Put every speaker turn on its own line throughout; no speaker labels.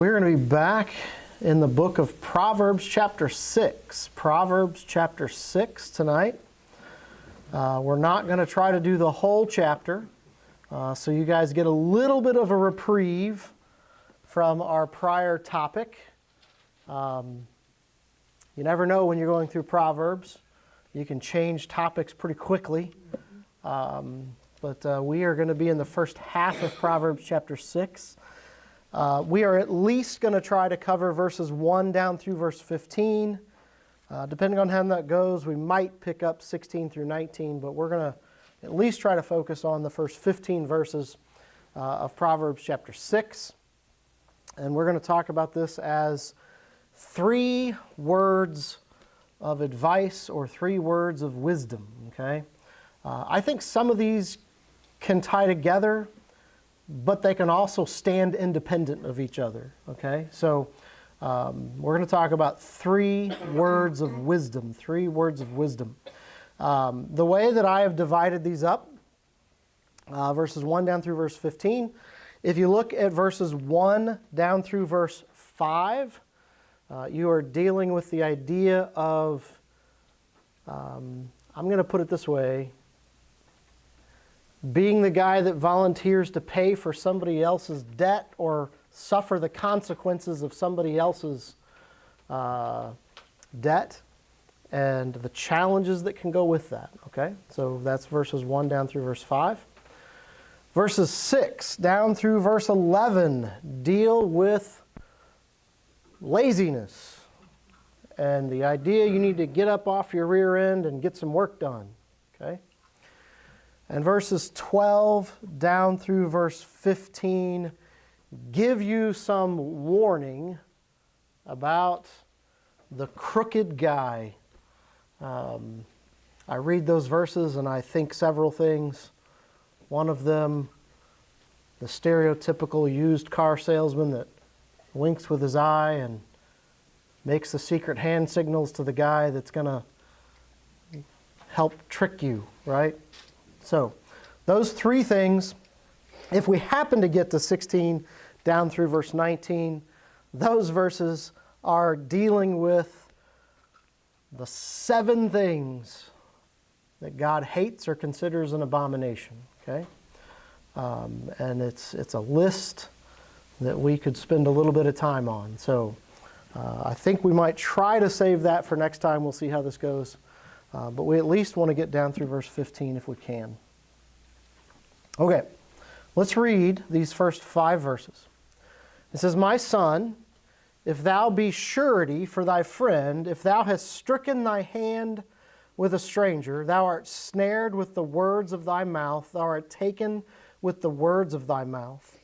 We're going to be back in the book of Proverbs chapter 6. Proverbs chapter 6 tonight. We're not going to try to do the whole chapter, so you guys get a little bit of a reprieve from our prior topic. You never know when you're going through Proverbs. You can change topics pretty quickly. But we are going to be in the first half of Proverbs chapter 6. We are at least going to try to cover verses 1 down through verse 15. Depending on how that goes, we might pick up 16 through 19, but we're going to at least try to focus on the first 15 verses of Proverbs chapter 6. And we're going to talk about this as 3 words of advice or 3 words of wisdom. Okay? I think some of these can tie together, but they can also stand independent of each other, okay? So we're going to talk about 3 words of wisdom, 3 words of wisdom. The way that I have divided these up, verses 1 down through verse 15, if you look at verses 1 down through verse 5, you are dealing with the idea of, I'm going to put it this way, being the guy that volunteers to pay for somebody else's debt or suffer the consequences of somebody else's debt and the challenges that can go with that. Okay, so that's verses 1 down through verse 5. Verses 6 down through verse 11 deal with laziness and the idea you need to get up off your rear end and get some work done. Okay. And verses 12 down through verse 15 give you some warning about the crooked guy. I read those verses and I think several things. One of them, the stereotypical used car salesman that winks with his eye and makes the secret hand signals to the guy that's going to help trick you, right? So, those 3 things, if we happen to get to 16 down through verse 19, those verses are dealing with the 7 things that God hates or considers an abomination, okay? And it's a list that we could spend a little bit of time on. So, I think we might try to save that for next time. We'll see how this goes. But we at least want to get down through verse 15 if we can. Okay, let's read these first 5 verses. It says, "My son, if thou be surety for thy friend, if thou hast stricken thy hand with a stranger, thou art snared with the words of thy mouth, thou art taken with the words of thy mouth.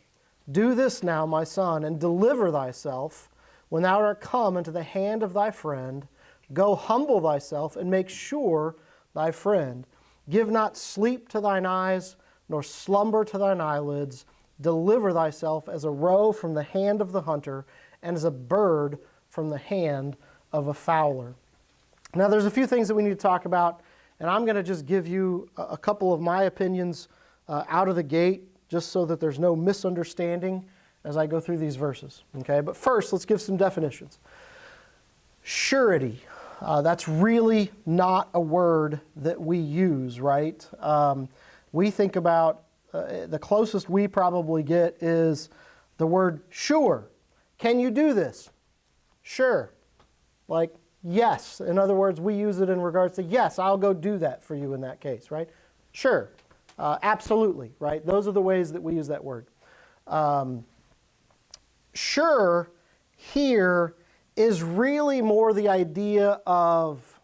Do this now, my son, and deliver thyself when thou art come into the hand of thy friend. Go humble thyself and make sure thy friend. Give not sleep to thine eyes, nor slumber to thine eyelids. Deliver thyself as a roe from the hand of the hunter, and as a bird from the hand of a fowler." Now there's a few things that we need to talk about, and I'm going to just give you a couple of my opinions out of the gate, just so that there's no misunderstanding as I go through these verses. Okay, but first let's give some definitions. Surety. That's really not a word that we use, right? We think about, the closest we probably get is the word sure. Can you do this? Sure. Like, yes. In other words, we use it in regards to, yes, I'll go do that for you in that case, right? Sure. Absolutely, right? Those are the ways that we use that word. Sure here is really more the idea of,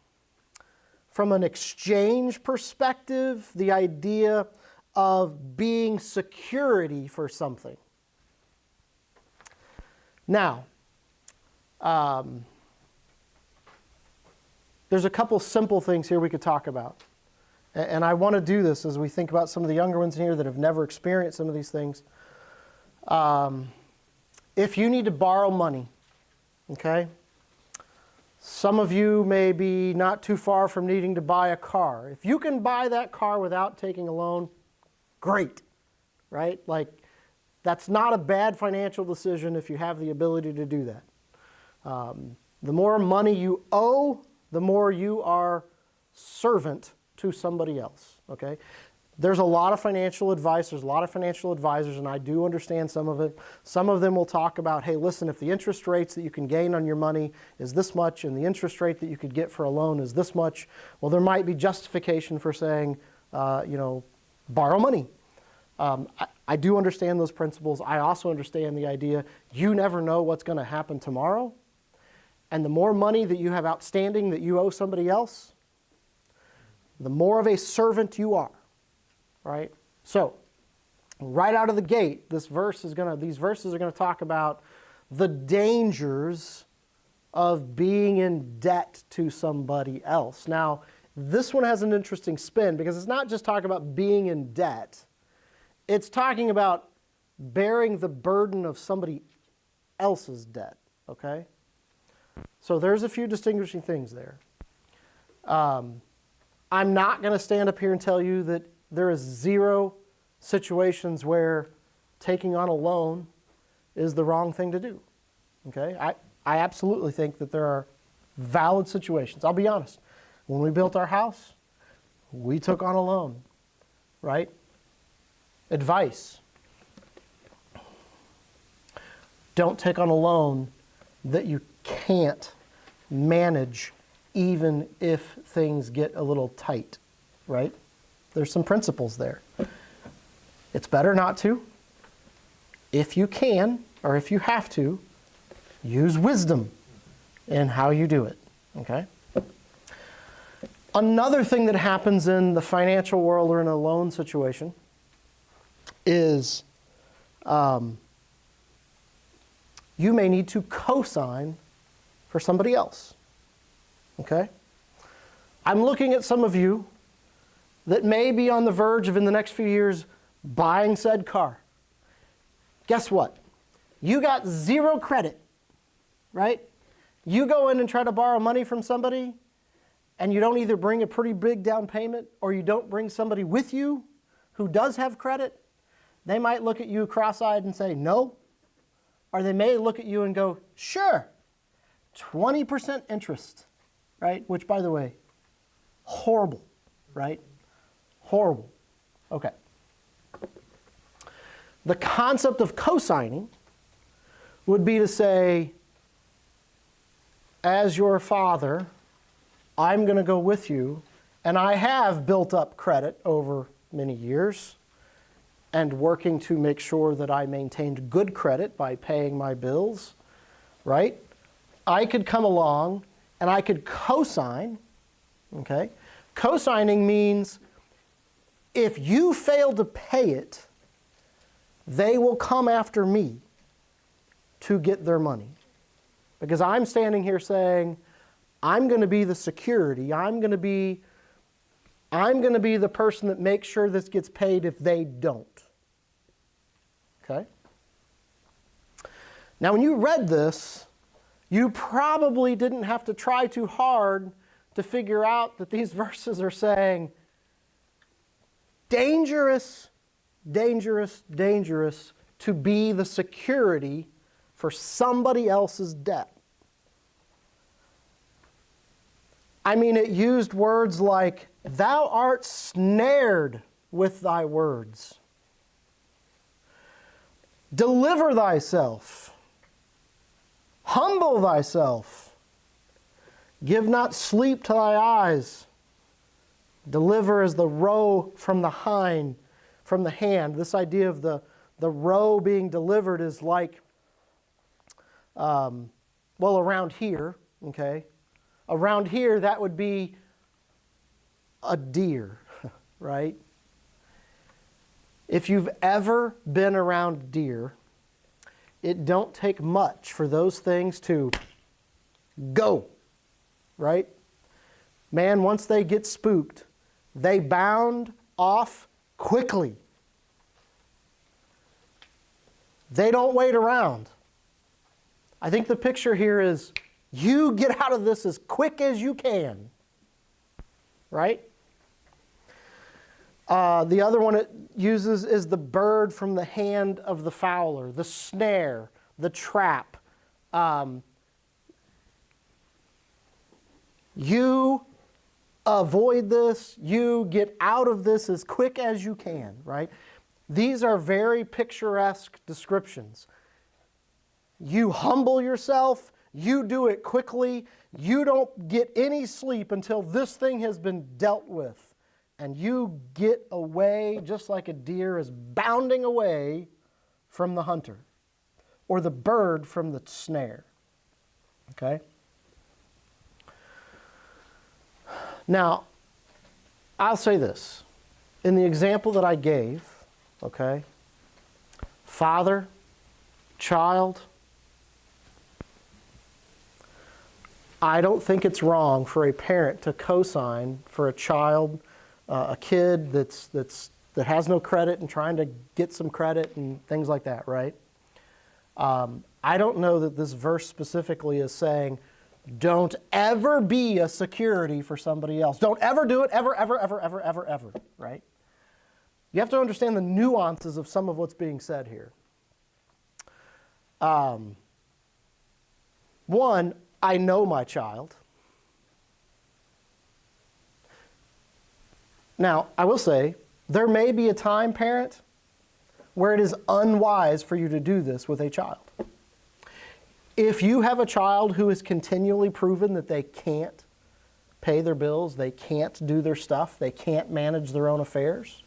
from an exchange perspective, the idea of being security for something. Now, there's a couple simple things here we could talk about. And I want to do this as we think about some of the younger ones in here that have never experienced some of these things. If you need to borrow money, okay? Some of you may be not too far from needing to buy a car. If you can buy that car without taking a loan, great, right? Like, That's not a bad financial decision if you have the ability to do that. The more money you owe, the more you are servant to somebody else, okay? There's a lot of financial advice, there's a lot of financial advisors, and I do understand some of it. Some of them will talk about, hey, listen, if the interest rates that you can gain on your money is this much, and the interest rate that you could get for a loan is this much, well, there might be justification for saying, borrow money. I do understand those principles. I also understand the idea you never know what's going to happen tomorrow. And the more money that you have outstanding that you owe somebody else, the more of a servant you are, right? So, right out of the gate, these verses are going to talk about the dangers of being in debt to somebody else. Now, this one has an interesting spin because it's not just talking about being in debt. It's talking about bearing the burden of somebody else's debt, okay? So there's a few distinguishing things there. I'm not going to stand up here and tell you that there is zero situations where taking on a loan is the wrong thing to do, okay? I absolutely think that there are valid situations. I'll be honest. When we built our house, we took on a loan, right? Advice. Don't take on a loan that you can't manage even if things get a little tight, right? There's some principles there. It's better not to. If you can, or if you have to, use wisdom in how you do it, okay? Another thing that happens in the financial world or in a loan situation is you may need to co-sign for somebody else, okay? I'm looking at some of you that may be on the verge of, in the next few years, buying said car. Guess what? You got zero credit, right? You go in and try to borrow money from somebody, and you don't either bring a pretty big down payment or you don't bring somebody with you who does have credit, they might look at you cross-eyed and say, no. Or they may look at you and go, sure, 20% interest, right? Which, by the way, horrible, right? Horrible. Okay. The concept of co-signing would be to say, as your father, I'm going to go with you, and I have built up credit over many years and working to make sure that I maintained good credit by paying my bills, right? I could come along and I could co-sign, okay? Co-signing means if you fail to pay it, they will come after me to get their money. Because I'm standing here saying, I'm going to be the security. I'm going to be the person that makes sure this gets paid if they don't. Okay? Now, when you read this, you probably didn't have to try too hard to figure out that these verses are saying, dangerous, dangerous, dangerous to be the security for somebody else's debt. I mean, it used words like, thou art snared with thy words. Deliver thyself. Humble thyself. Give not sleep to thy eyes. Deliver as the roe from the hand. This idea of the roe being delivered is like, around here, okay? Around here, that would be a deer, right? If you've ever been around deer, it don't take much for those things to go, right? Man, once they get spooked, they bound off quickly. They don't wait around. I think the picture here is you get out of this as quick as you can, right? The other one it uses is the bird from the hand of the fowler, the snare, the trap. You avoid this, you get out of this as quick as you can, right? These are very picturesque descriptions. You humble yourself, you do it quickly, you don't get any sleep until this thing has been dealt with. And you get away just like a deer is bounding away from the hunter, or the bird from the snare. Okay? Now, I'll say this. In the example that I gave, okay, father, child, I don't think it's wrong for a parent to co-sign for a child, a kid that has no credit and trying to get some credit and things like that, right? I don't know that this verse specifically is saying, don't ever be a security for somebody else. Don't ever do it, ever, ever, ever, ever, ever, ever, right? You have to understand the nuances of some of what's being said here. One, I know my child. Now, I will say, there may be a time, parent, where it is unwise for you to do this with a child. If you have a child who is continually proven that they can't pay their bills, they can't do their stuff, they can't manage their own affairs.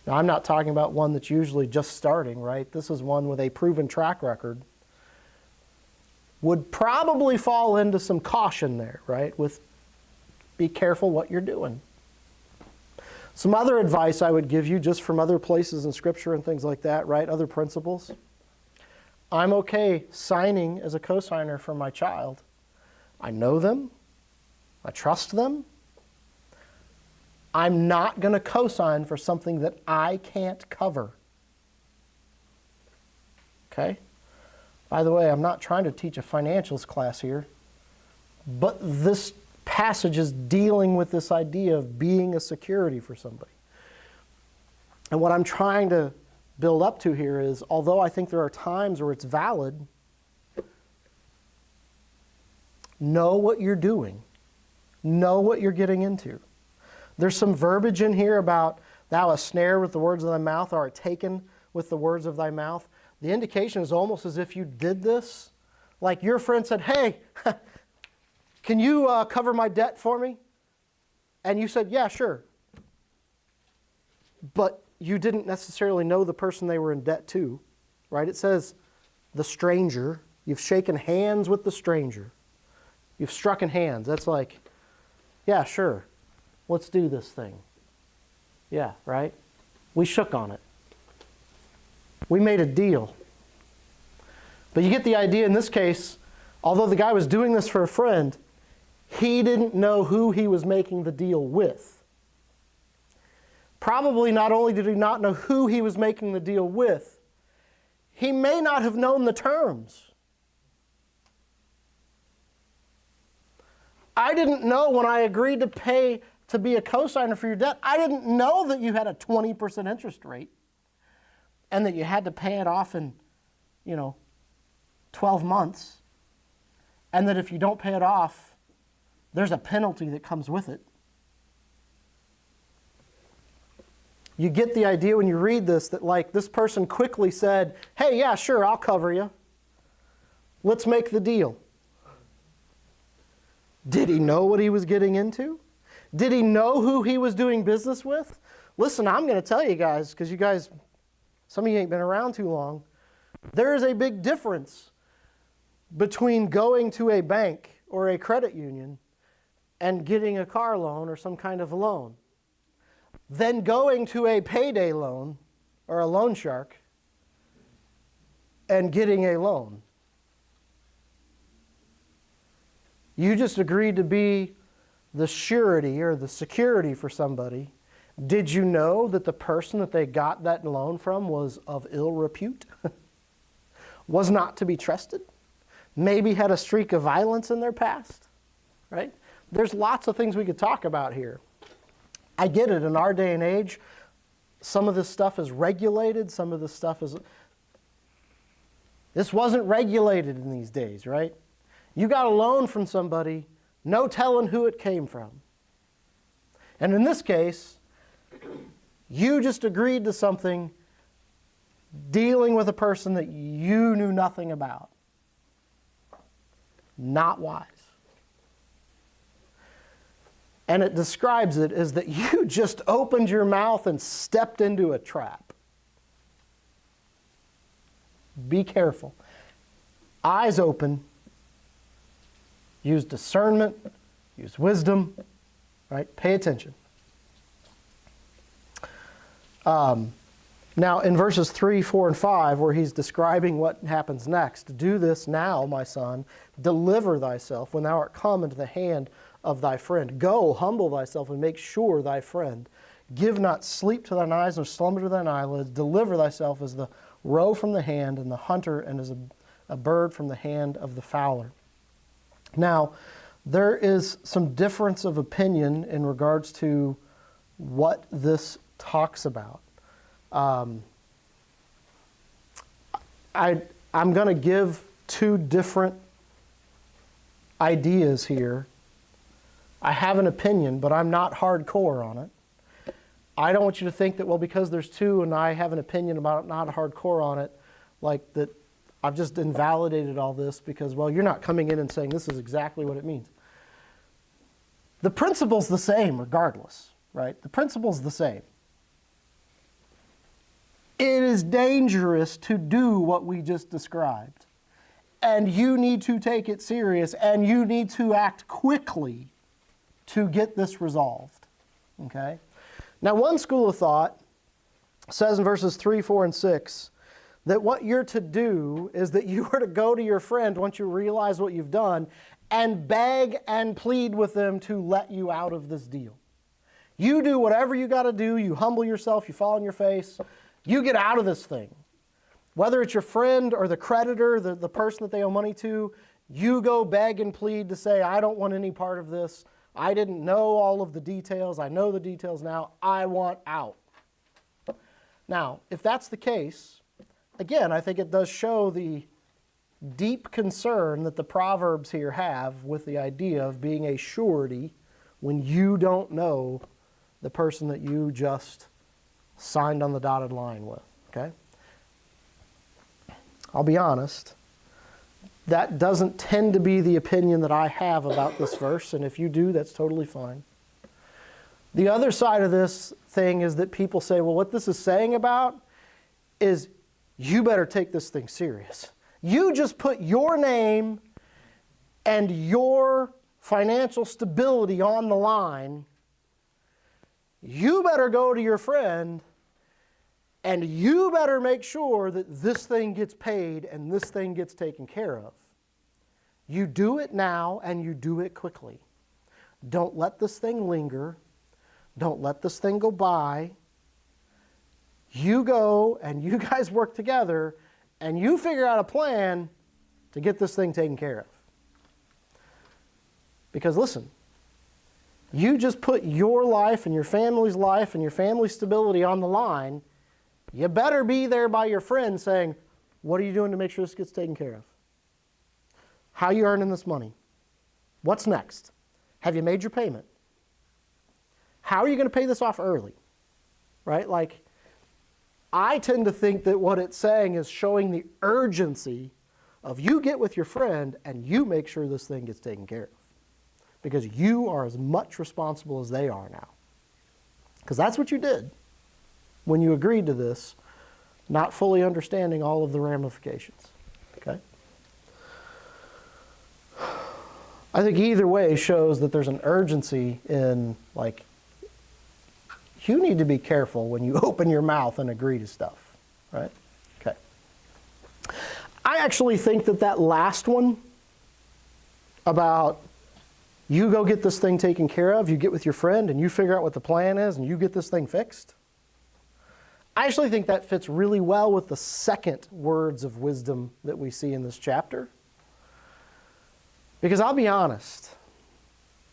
Now, I'm not talking about one that's usually just starting, right? This is one with a proven track record. Would probably fall into some caution there, right? With be careful what you're doing. Some other advice I would give you just from other places in Scripture and things like that, right? Other principles. I'm okay signing as a co-signer for my child. I know them. I trust them. I'm not going to co-sign for something that I can't cover. Okay? By the way, I'm not trying to teach a financials class here, but this passage is dealing with this idea of being a security for somebody. And what I'm trying to build up to here is, although I think there are times where it's valid, know what you're doing. Know what you're getting into. There's some verbiage in here about thou hast snared with the words of thy mouth, or art taken with the words of thy mouth. The indication is almost as if you did this. Like your friend said, hey, can you cover my debt for me? And you said, yeah, sure. But you didn't necessarily know the person they were in debt to, right? It says the stranger. You've shaken hands with the stranger. You've struck in hands. That's like, yeah, sure. Let's do this thing. Yeah, right? We shook on it. We made a deal. But you get the idea in this case, although the guy was doing this for a friend, he didn't know who he was making the deal with. Probably not only did he not know who he was making the deal with, he may not have known the terms. I didn't know when I agreed to pay to be a co-signer for your debt, I didn't know that you had a 20% interest rate and that you had to pay it off in, 12 months, and that if you don't pay it off, there's a penalty that comes with it. You get the idea when you read this that like this person quickly said, hey, yeah, sure, I'll cover you. Let's make the deal. Did he know what he was getting into? Did he know who he was doing business with? Listen, I'm going to tell you guys, because you guys, some of you ain't been around too long, there is a big difference between going to a bank or a credit union and getting a car loan or some kind of a loan, then going to a payday loan or a loan shark and getting a loan. You just agreed to be the surety or the security for somebody. Did you know that the person that they got that loan from was of ill repute? Was not to be trusted? Maybe had a streak of violence in their past? Right? There's lots of things we could talk about here. I get it. In our day and age, some of this stuff is regulated. Some of this stuff is... This wasn't regulated in these days, right? You got a loan from somebody, no telling who it came from. And in this case, you just agreed to something dealing with a person that you knew nothing about. Not wise. And it describes it as that you just opened your mouth and stepped into a trap. Be careful. Eyes open. Use discernment. Use wisdom. Right? Pay attention. Now, in verses 3, 4, and 5, where he's describing what happens next, do this now, my son. Deliver thyself when thou art come into the hand of thy friend. Go, humble thyself, and make sure thy friend. Give not sleep to thine eyes, nor slumber to thine eyelids. Deliver thyself as the roe from the hand, and the hunter, and as a bird from the hand of the fowler. Now, there is some difference of opinion in regards to what this talks about. I'm going to give two different ideas here. I have an opinion, but I'm not hardcore on it. I don't want you to think that, well, because there's two and I have an opinion about it, not hardcore on it, like that I've just invalidated all this because, well, you're not coming in and saying this is exactly what it means. The principle's the same regardless, right? The principle's the same. It is dangerous to do what we just described. And you need to take it serious, and you need to act quickly to get this resolved. Okay? Now, one school of thought says in verses 3, 4, and 6 that what you're to do is that you are to go to your friend once you realize what you've done and beg and plead with them to let you out of this deal. You do whatever you got to do. You humble yourself. You fall on your face. You get out of this thing. Whether it's your friend or the creditor, the person that they owe money to, you go beg and plead to say, I don't want any part of this. I didn't know all of the details. I know the details now. I want out. Now, if that's the case, again, I think it does show the deep concern that the Proverbs here have with the idea of being a surety when you don't know the person that you just signed on the dotted line with. Okay? I'll be honest. That doesn't tend to be the opinion that I have about this verse, and if you do, that's totally fine. The other side of this thing is that people say, well, what this is saying about is you better take this thing serious. You just put your name and your financial stability on the line. You better go to your friend and you better make sure that this thing gets paid and this thing gets taken care of. You do it now and you do it quickly. Don't let this thing linger. Don't let this thing go by. You go and you guys work together and you figure out a plan to get this thing taken care of. Because listen, you just put your life and your family's life and your family's stability on the line. You better be there by your friend saying, what are you doing to make sure this gets taken care of? How are you earning this money? What's next? Have you made your payment? How are you going to pay this off early? Right? Like, I tend to think that what it's saying is showing the urgency of you get with your friend and you make sure this thing gets taken care of. Because you are as much responsible as they are now. Because that's what you did when you agreed to this, not fully understanding all of the ramifications. Okay? I think either way shows that there's an urgency in, like, you need to be careful when you open your mouth and agree to stuff, right? Okay. I actually think that last one about you go get this thing taken care of, you get with your friend and you figure out what the plan is and you get this thing fixed. I actually think that fits really well with the second words of wisdom that we see in this chapter. Because I'll be honest,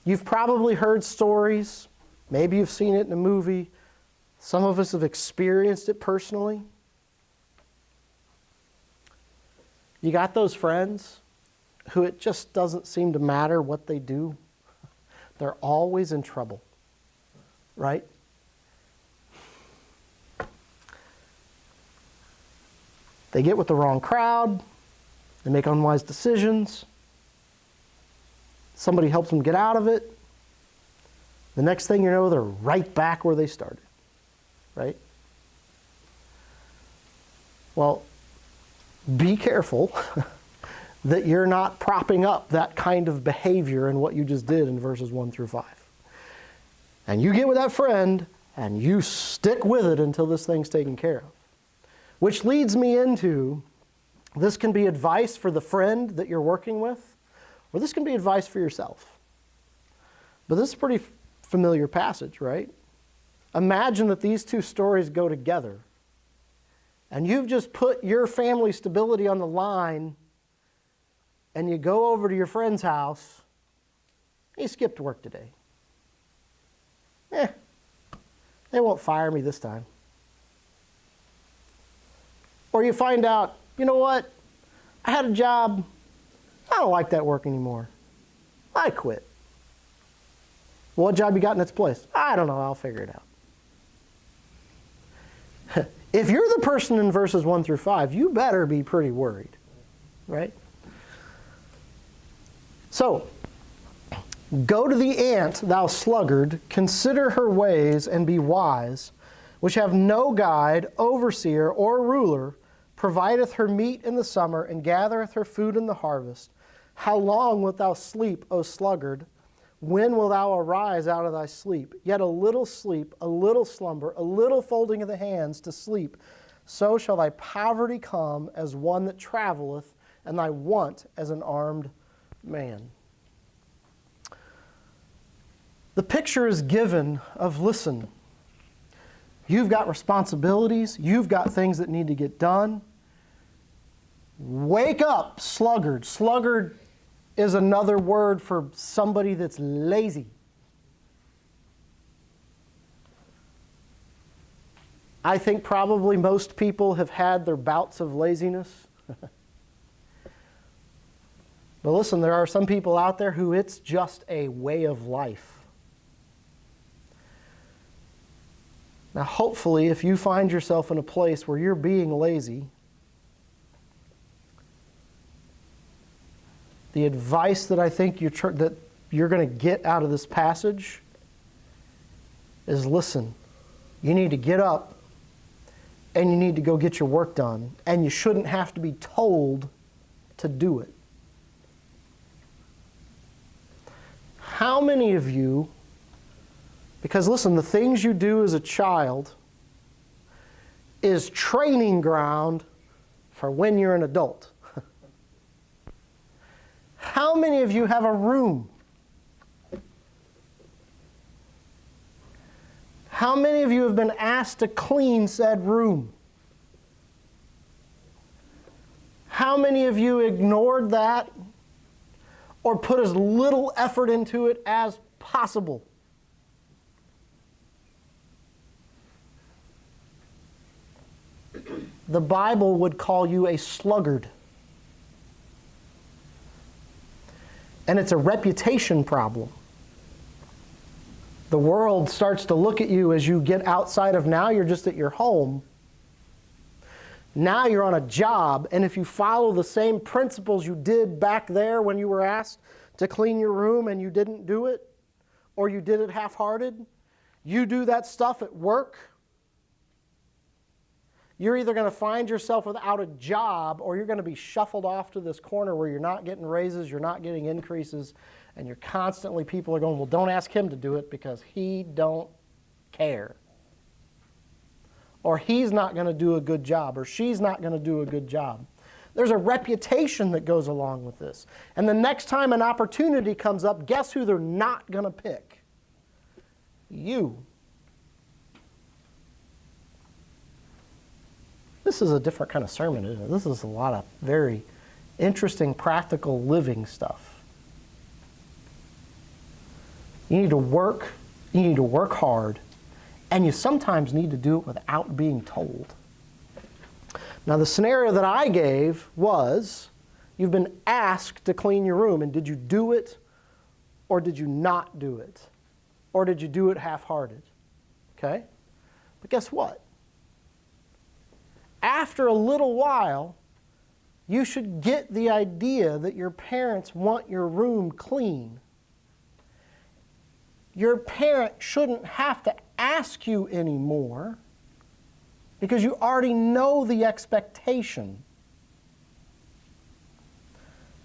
you've probably heard stories. Maybe you've seen it in a movie. Some of us have experienced it personally. You got those friends who it just doesn't seem to matter what they do. They're always in trouble, right? They get with the wrong crowd. They make unwise decisions. Somebody helps them get out of it. The next thing you know, they're right back where they started, right? Well, be careful that you're not propping up that kind of behavior in what you just did in verses 1 through 5. And you get with that friend, and you stick with it until this thing's taken care of. Which leads me into, this can be advice for the friend that you're working with, or this can be advice for yourself. But this is a pretty familiar passage, right? Imagine that these two stories go together, and you've just put your family stability on the line, and you go over to your friend's house. He skipped work today. They won't fire me this time. Or you find out, you know what? I had a job. I don't like that work anymore. I quit. What job you got in its place? I don't know. I'll figure it out. If you're the person in verses 1 through 5, you better be pretty worried, right? So, go to the ant, thou sluggard, consider her ways and be wise, which have no guide, overseer, or ruler, provideth her meat in the summer, and gathereth her food in the harvest. How long wilt thou sleep, O sluggard? When wilt thou arise out of thy sleep? Yet a little sleep, a little slumber, a little folding of the hands to sleep. So shall thy poverty come as one that traveleth, and thy want as an armed man. The picture is given of, listen, you've got responsibilities, you've got things that need to get done. Wake up, sluggard. Sluggard is another word for somebody that's lazy. I think probably most people have had their bouts of laziness. But listen, there are some people out there who it's just a way of life. Now, hopefully, if you find yourself in a place where you're being lazy, the advice that I think that you're going to get out of this passage is, listen, you need to get up and you need to go get your work done, and you shouldn't have to be told to do it. How many of you, because listen, the things you do as a child is training ground for when you're an adult. How many of you have a room? How many of you have been asked to clean said room? How many of you ignored that or put as little effort into it as possible? The Bible would call you a sluggard. And it's a reputation problem. The world starts to look at you as you get outside of, now you're just at your home. Now you're on a job, and if you follow the same principles you did back there when you were asked to clean your room and you didn't do it, or you did it half-hearted, you do that stuff at work, you're either going to find yourself without a job, or you're going to be shuffled off to this corner where you're not getting raises, you're not getting increases, and you're constantly, people are going, well, don't ask him to do it because he don't care. Or he's not going to do a good job, or she's not going to do a good job. There's a reputation that goes along with this. And the next time an opportunity comes up, guess who they're not going to pick? You. This is a different kind of sermon, isn't it? This is a lot of very interesting, practical living stuff. You need to work You need to work hard. And you sometimes need to do it without being told. Now, the scenario that I gave was, you've been asked to clean your room, and did you do it or did you not do it? Or did you do it half-hearted? Okay? But guess what? After a little while, you should get the idea that your parents want your room clean. Your parent shouldn't have to ask you anymore because you already know the expectation.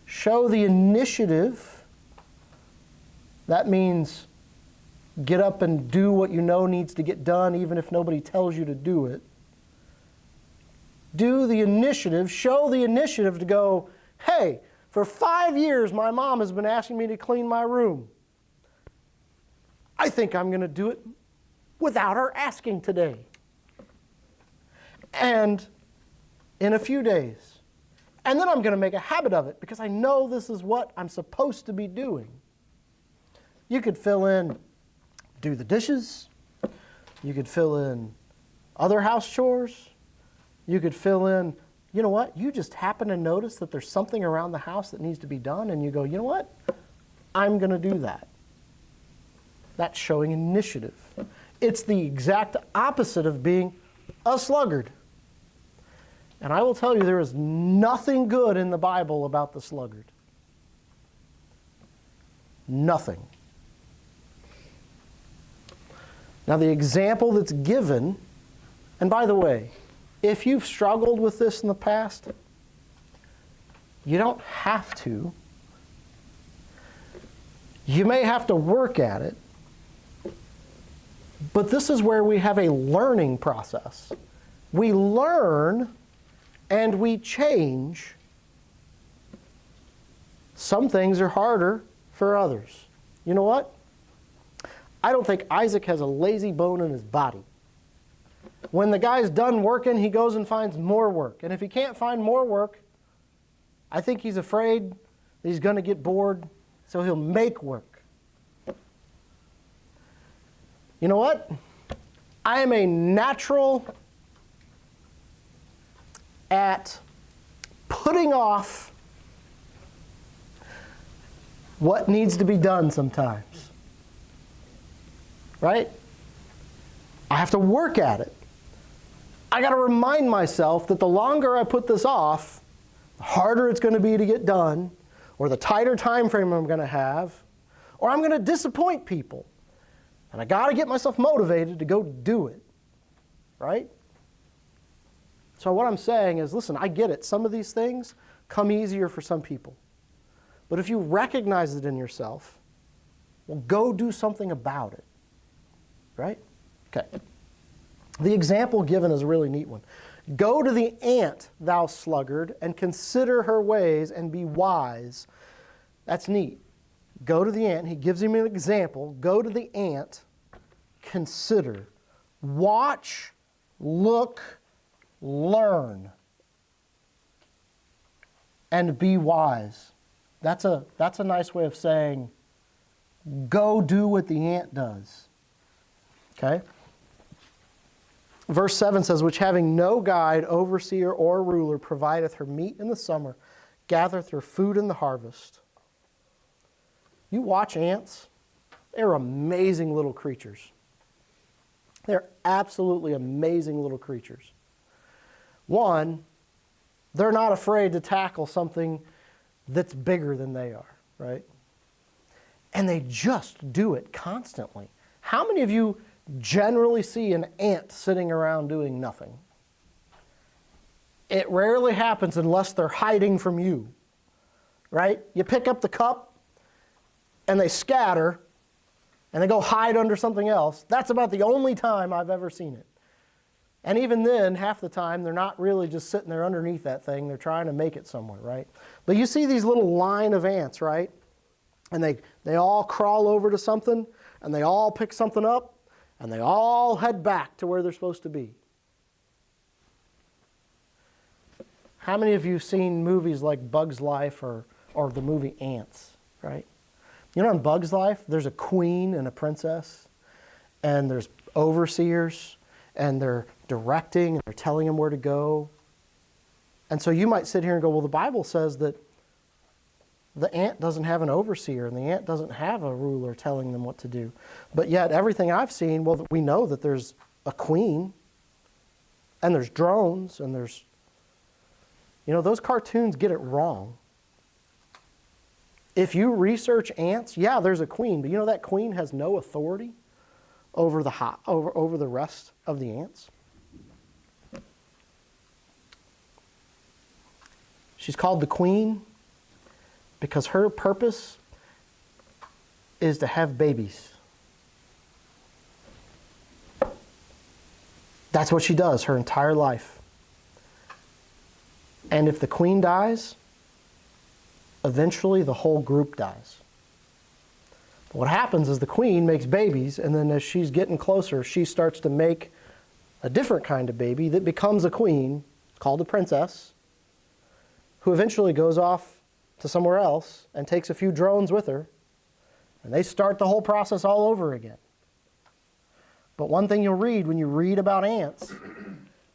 Show the initiative. That means get up and do what you know needs to get done even if nobody tells you to do it. Do the initiative, show the initiative to go, hey, for 5 years my mom has been asking me to clean my room. I think I'm going to do it without her asking today. And in a few days. And then I'm going to make a habit of it because I know this is what I'm supposed to be doing. You could fill in, do the dishes. You could fill in other house chores. You could fill in, you know what? You just happen to notice that there's something around the house that needs to be done, and you go, you know what? I'm going to do that. That's showing initiative. It's the exact opposite of being a sluggard. And I will tell you, there is nothing good in the Bible about the sluggard. Nothing. Now, the example that's given, and by the way, if you've struggled with this in the past, you don't have to. You may have to work at it. But this is where we have a learning process. We learn and we change. Some things are harder for others. You know what? I don't think Isaac has a lazy bone in his body. When the guy's done working, he goes and finds more work. And if he can't find more work, I think he's afraid that he's going to get bored, so he'll make work. You know what? I am a natural at putting off what needs to be done sometimes. Right? I have to work at it. I got to remind myself that the longer I put this off, the harder it's going to be to get done, or the tighter time frame I'm going to have, or I'm going to disappoint people. And I got to get myself motivated to go do it. Right? So what I'm saying is, listen, I get it. Some of these things come easier for some people. But if you recognize it in yourself, well, go do something about it. Right? Okay. The example given is a really neat one. Go to the ant, thou sluggard, and consider her ways and be wise. That's neat. Go to the ant. He gives him an example. Go to the ant. Consider. Watch, look, learn, and be wise. That's a nice way of saying, go do what the ant does. Okay? Verse 7 says, which having no guide, overseer, or ruler, provideth her meat in the summer, gathereth her food in the harvest. You watch ants, they're amazing little creatures. They're absolutely amazing little creatures. One, they're not afraid to tackle something that's bigger than they are, right? And they just do it constantly. How many of you generally see an ant sitting around doing nothing? It rarely happens unless they're hiding from you, right? You pick up the cup and they scatter and they go hide under something else. That's about the only time I've ever seen it. And even then, half the time, they're not really just sitting there underneath that thing. They're trying to make it somewhere, right? But you see these little line of ants, right? And they all crawl over to something, and they all pick something up, and they all head back to where they're supposed to be. How many of you have seen movies like Bug's Life or the movie Ants, right? You know, in Bug's Life, there's a queen and a princess. and there's overseers, and they're directing, and they're telling them where to go. And so you might sit here and go, well, the Bible says that the ant doesn't have an overseer, and the ant doesn't have a ruler telling them what to do. But yet, everything I've seen, well, we know that there's a queen, and there's drones, and there's, those cartoons get it wrong. If you research ants, yeah, there's a queen, but that queen has no authority over the rest of the ants. She's called the queen because her purpose is to have babies. That's what she does her entire life. And if the queen dies, eventually the whole group dies. But what happens is the queen makes babies, and then as she's getting closer, she starts to make a different kind of baby that becomes a queen, called a princess, who eventually goes off to somewhere else and takes a few drones with her, and they start the whole process all over again. But one thing you'll read when you read about ants,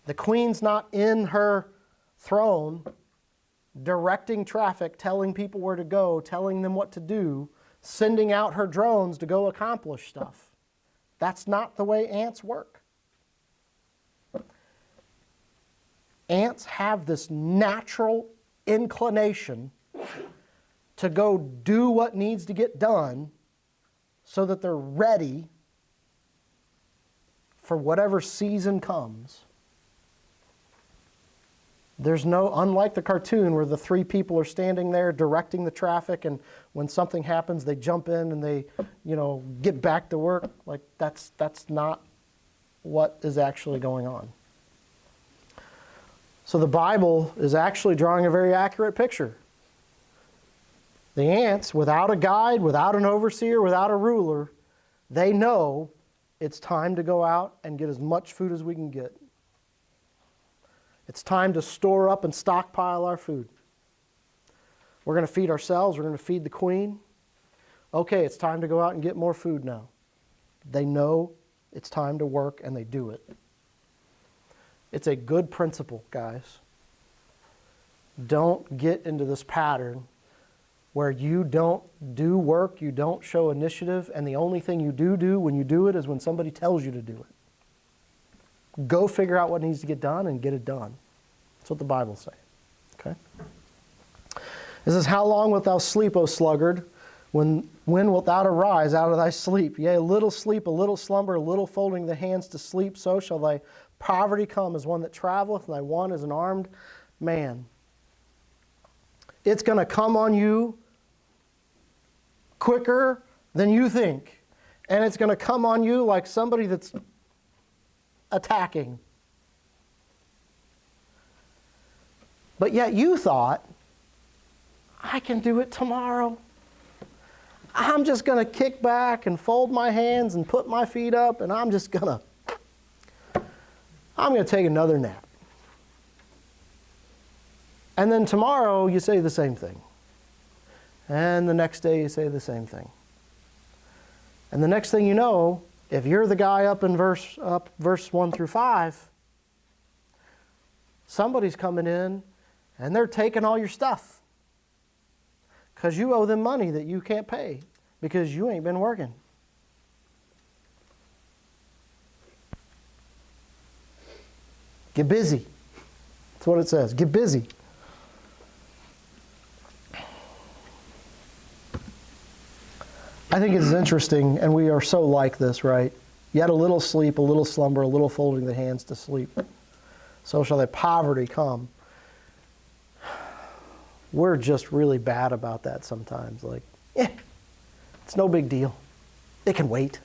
the queen's not in her throne directing traffic, telling people where to go, telling them what to do, sending out her drones to go accomplish stuff. That's not the way ants work. Ants have this natural inclination to go do what needs to get done so that they're ready for whatever season comes. There's unlike the cartoon where the three people are standing there directing the traffic, and when something happens, they jump in and they, get back to work. Like, that's not what is actually going on. So the Bible is actually drawing a very accurate picture. The ants, without a guide, without an overseer, without a ruler, they know it's time to go out and get as much food as we can get. It's time to store up and stockpile our food. We're going to feed ourselves. We're going to feed the queen. Okay, it's time to go out and get more food now. They know it's time to work, and they do it. It's a good principle, guys. Don't get into this pattern where you don't do work, you don't show initiative, and the only thing you do when you do it is when somebody tells you to do it. Go figure out what needs to get done and get it done. That's what the Bible says. Okay? It says, how long wilt thou sleep, O sluggard? When wilt thou arise out of thy sleep? Yea, a little sleep, a little slumber, a little folding the hands to sleep, so shall thy poverty come as one that traveleth, and thy want as an armed man. It's going to come on you quicker than you think. And it's going to come on you like somebody that's attacking. But yet you thought, I can do it tomorrow. I'm just going to kick back and fold my hands and put my feet up, and I'm going to take another nap. And then tomorrow you say the same thing. And the next day you say the same thing. And the next thing you know, if you're the guy up in verse 1 through 5, somebody's coming in and they're taking all your stuff. Because you owe them money that you can't pay because you ain't been working. Get busy. That's what it says. Get busy. I think it's interesting, and we are so like this, right? Yet a little sleep, a little slumber, a little folding the hands to sleep. So shall thy poverty come. We're just really bad about that sometimes. Like, it's no big deal. It can wait.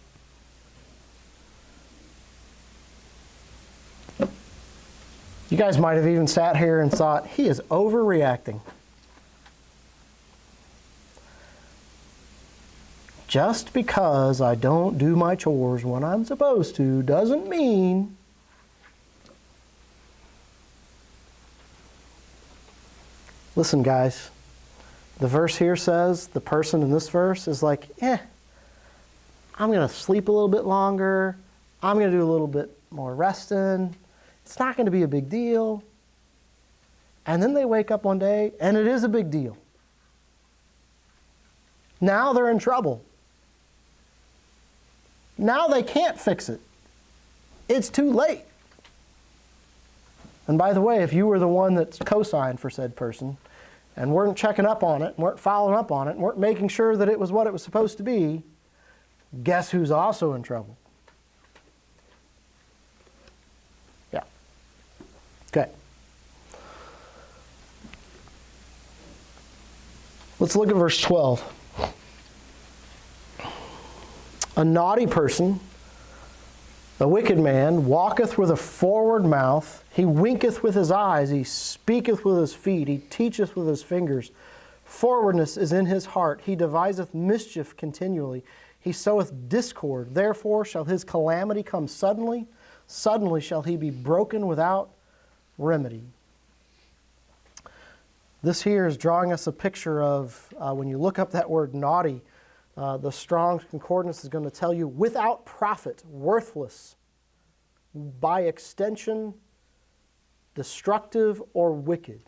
You guys might have even sat here and thought, he is overreacting. Just because I don't do my chores when I'm supposed to doesn't mean listen, guys, the verse here says, the person in this verse is like, I'm going to sleep a little bit longer. I'm going to do a little bit more resting. It's not going to be a big deal. And then they wake up one day, and it is a big deal. Now they're in trouble. Now they can't fix it. It's too late. And by the way, if you were the one that's co-signed for said person and weren't checking up on it, weren't following up on it, and weren't making sure that it was what it was supposed to be, guess who's also in trouble? Yeah. Okay. Let's look at verse 12. A naughty person, a wicked man, walketh with a forward mouth. He winketh with his eyes. He speaketh with his feet. He teacheth with his fingers. Forwardness is in his heart. He deviseth mischief continually. He soweth discord. Therefore shall his calamity come suddenly. Suddenly shall he be broken without remedy. This here is drawing us a picture of, when you look up that word naughty, the Strong's Concordance is going to tell you without profit, worthless, by extension, destructive or wicked.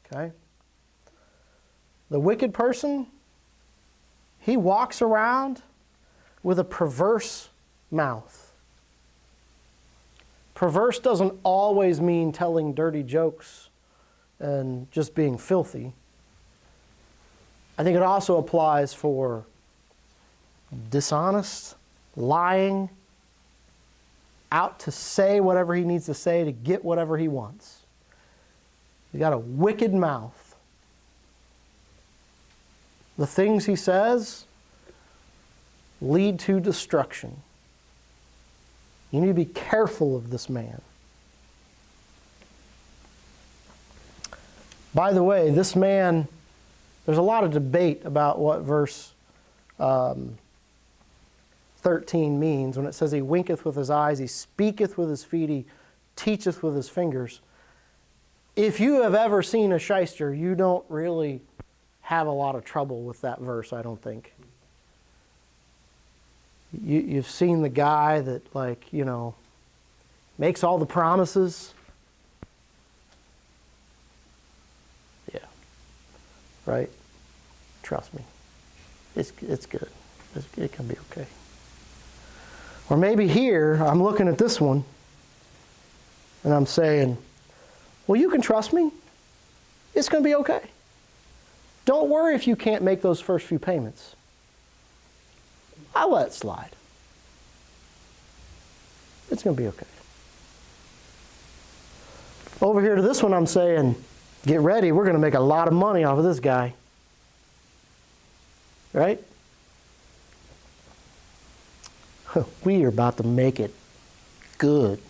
Okay? The wicked person, he walks around with a perverse mouth. Perverse doesn't always mean telling dirty jokes and just being filthy. I think it also applies for dishonest, lying, out to say whatever he needs to say to get whatever he wants. He's got a wicked mouth. The things he says lead to destruction. You need to be careful of this man. By the way, this man, there's a lot of debate about what verse 13 means when it says he winketh with his eyes, he speaketh with his feet, he teacheth with his fingers. If you have ever seen a shyster, you don't really have a lot of trouble with that verse, I don't think. You've seen the guy that, like, you know, makes all the promises. Yeah. Right? Trust me. It's good. It can be okay. Or maybe here, I'm looking at this one, and I'm saying, well, you can trust me. It's going to be okay. Don't worry if you can't make those first few payments. I'll let it slide. It's going to be okay. Over here to this one, I'm saying, get ready. We're going to make a lot of money off of this guy. Right? We are about to make it good.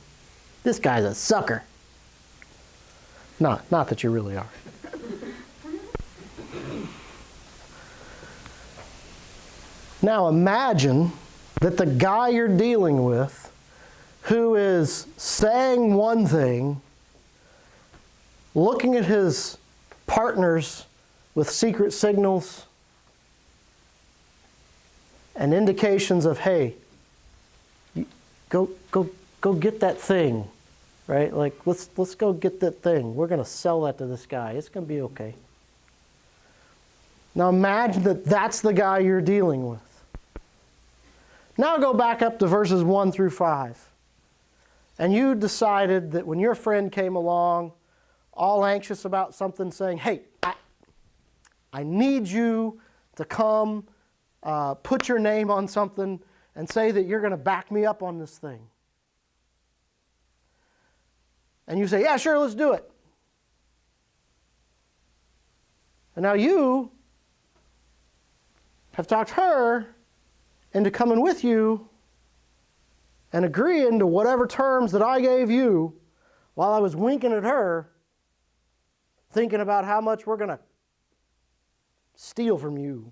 This guy's a sucker. Not that you really are. Now imagine that the guy you're dealing with, who is saying one thing, looking at his partners with secret signals and indications of, hey, go get that thing, right? Like, let's go get that thing. We're going to sell that to this guy. It's going to be okay. Now imagine that that's the guy you're dealing with. Now go back up to verses 1 through 5. And you decided that when your friend came along, all anxious about something, saying, hey, I need you to come put your name on something and say that you're going to back me up on this thing. And you say, yeah, sure, let's do it. And now you have talked her into coming with you and agreeing to whatever terms that I gave you while I was winking at her, thinking about how much we're going to steal from you.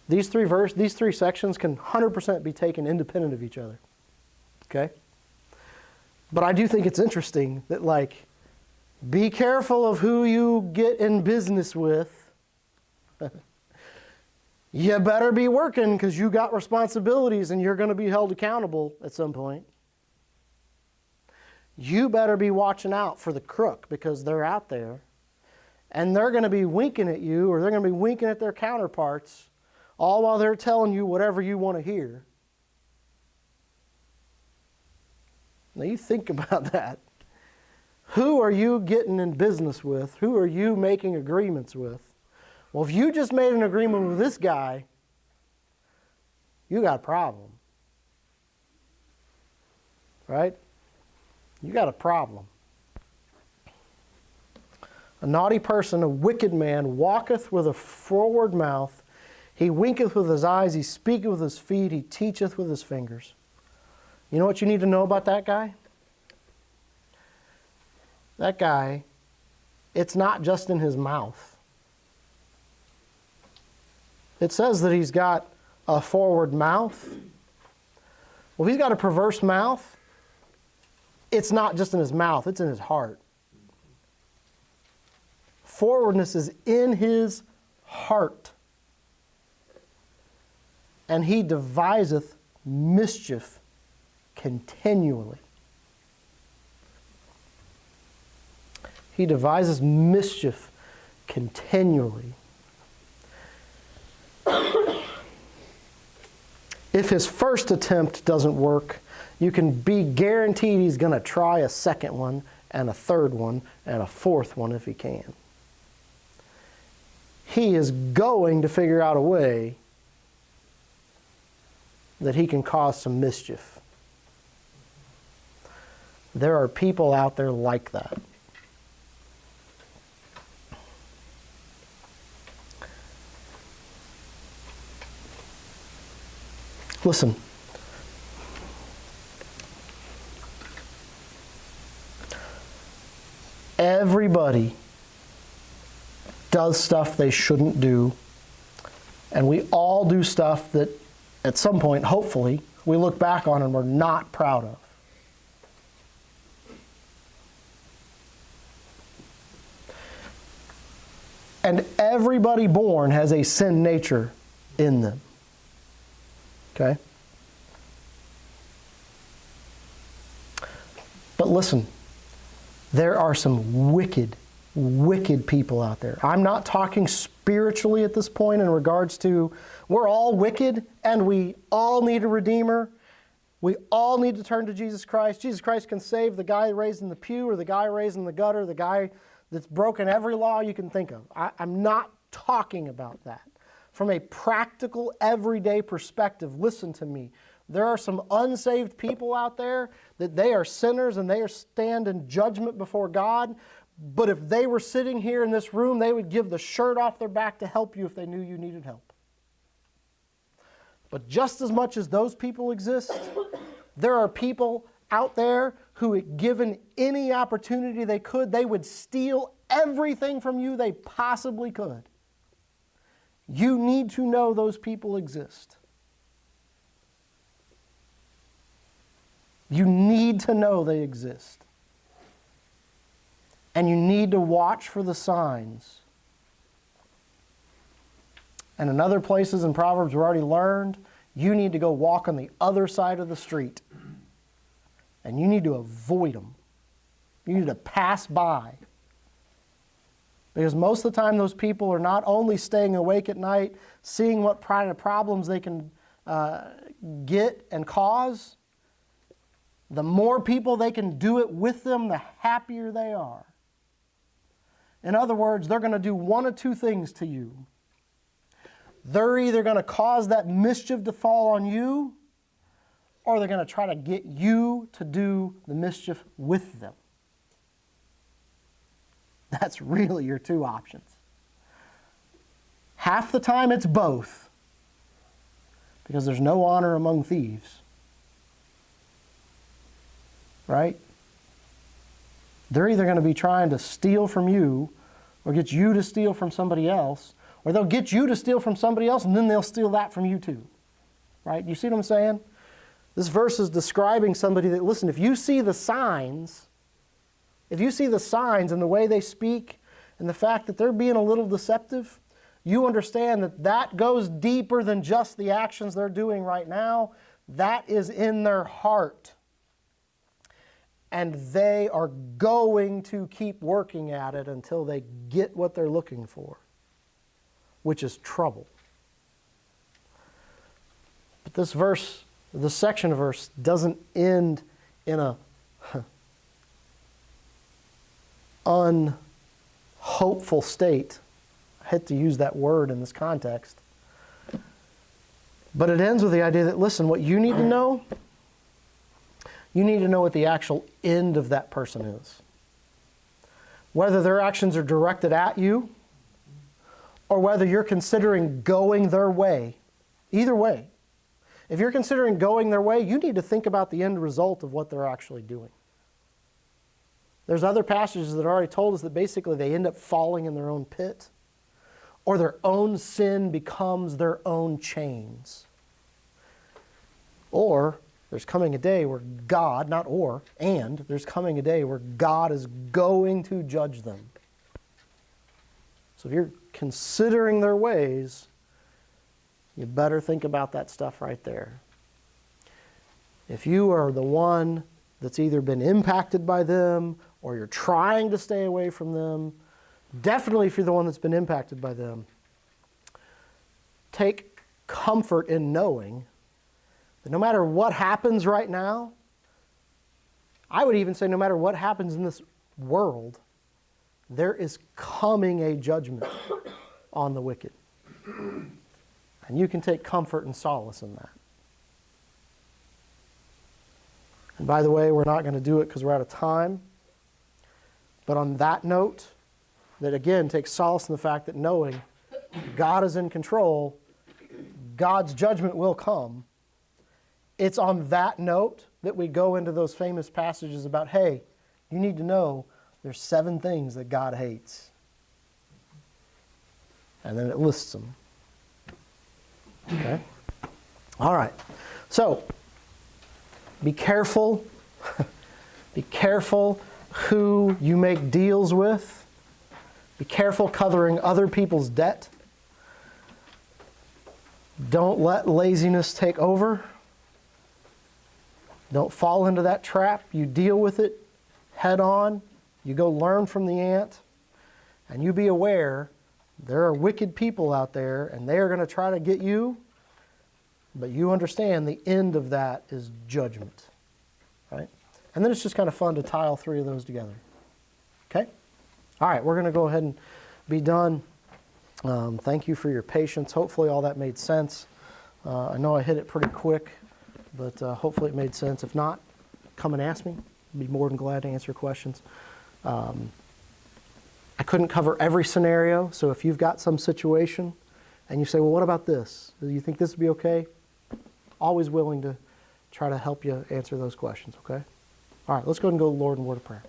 These three sections can 100% be taken independent of each other. Okay? But I do think it's interesting that, like, Be careful of who you get in business with. You better be working because you got responsibilities and you're going to be held accountable at some point. You better be watching out for the crook because they're out there. And they're going to be winking at you, or they're going to be winking at their counterparts, all while they're telling you whatever you want to hear. Now you think about that. Who are you getting in business with? Who are you making agreements with? Well, if you just made an agreement with this guy, you got a problem. Right? You got a problem. A naughty person, a wicked man, walketh with a forward mouth. He winketh with his eyes. He speaketh with his feet. He teacheth with his fingers. You know what you need to know about that guy? That guy, it's not just in his mouth. It says that he's got a forward mouth. Well, if he's got a perverse mouth, it's not just in his mouth, it's in his heart. Forwardness is in his heart. And he deviseth mischief continually. He devises mischief continually. If his first attempt doesn't work, you can be guaranteed he's going to try a second one, and a third one, and a fourth one if he can. He is going to figure out a way that he can cause some mischief. There are people out there like that. Listen. Everybody does stuff they shouldn't do, and we all do stuff that at some point, hopefully, we look back on and we're not proud of. And everybody born has a sin nature in them. Okay? But listen, there are some wicked people out there. I'm not talking spiritually at this point in regards to we're all wicked and we all need a Redeemer. We all need to turn to Jesus Christ. Jesus Christ can save the guy raised in the pew or the guy raised in the gutter, the guy that's broken every law you can think of. I'm not talking about that. From a practical, everyday perspective, listen to me. There are some unsaved people out there that they are sinners and they stand in judgment before God. But if they were sitting here in this room, they would give the shirt off their back to help you if they knew you needed help. But just as much as those people exist, there are people out there who, given any opportunity they could, they would steal everything from you they possibly could. You need to know those people exist. You need to know they exist. And you need to watch for the signs. And in other places in Proverbs we already learned, you need to go walk on the other side of the street. And you need to avoid them. You need to pass by. Because most of the time those people are not only staying awake at night, seeing what kind of problems they can get and cause, the more people they can do it with them, the happier they are. In other words, they're going to do one of two things to you. They're either going to cause that mischief to fall on you, or they're going to try to get you to do the mischief with them. That's really your two options. Half the time it's both, because there's no honor among thieves. Right? They're either going to be trying to steal from you or get you to steal from somebody else, or they'll get you to steal from somebody else and then they'll steal that from you too. Right? You see what I'm saying? This verse is describing somebody that, listen, if you see the signs, if you see the signs and the way they speak and the fact that they're being a little deceptive, you understand that that goes deeper than just the actions they're doing right now. That is in their heart. And they are going to keep working at it until they get what they're looking for, which is trouble. But this verse, this section of verse, doesn't end in a unhopeful state. I hate to use that word in this context. But it ends with the idea that, listen, what you need to know, you need to know what the actual end of that person is. Whether their actions are directed at you, or whether you're considering going their way. Either way. If you're considering going their way, you need to think about the end result of what they're actually doing. There's other passages that already told us that basically they end up falling in their own pit, or their own sin becomes their own chains. Or there's coming a day where God, not or, and there's coming a day where God is going to judge them. So if you're considering their ways, you better think about that stuff right there. If you are the one that's either been impacted by them or you're trying to stay away from them, definitely if you're the one that's been impacted by them, take comfort in knowing that no matter what happens right now, I would even say no matter what happens in this world, there is coming a judgment on the wicked. And you can take comfort and solace in that. And by the way, we're not going to do it because we're out of time. But on that note, that again takes solace in the fact that knowing God is in control, God's judgment will come. It's on that note that we go into those famous passages about, hey, you need to know there's 7 things that God hates. And then it lists them. Okay? All right. So, be careful. Be careful who you make deals with. Be careful covering other people's debt. Don't let laziness take over. Don't fall into that trap. You deal with it head on. You go learn from the ant. And you be aware there are wicked people out there and they are going to try to get you. But you understand the end of that is judgment. Right? And then it's just kind of fun to tie all 3 of those together. Okay? All right, we're going to go ahead and be done. Thank you for your patience. Hopefully all that made sense. I know I hit it pretty quick, but hopefully it made sense. If not, come and ask me. I'd be more than glad to answer questions. I couldn't cover every scenario, so if you've got some situation and you say, well, what about this? Do you think this would be okay? Always willing to try to help you answer those questions, okay? All right, let's go ahead and go to the Lord in word of prayer.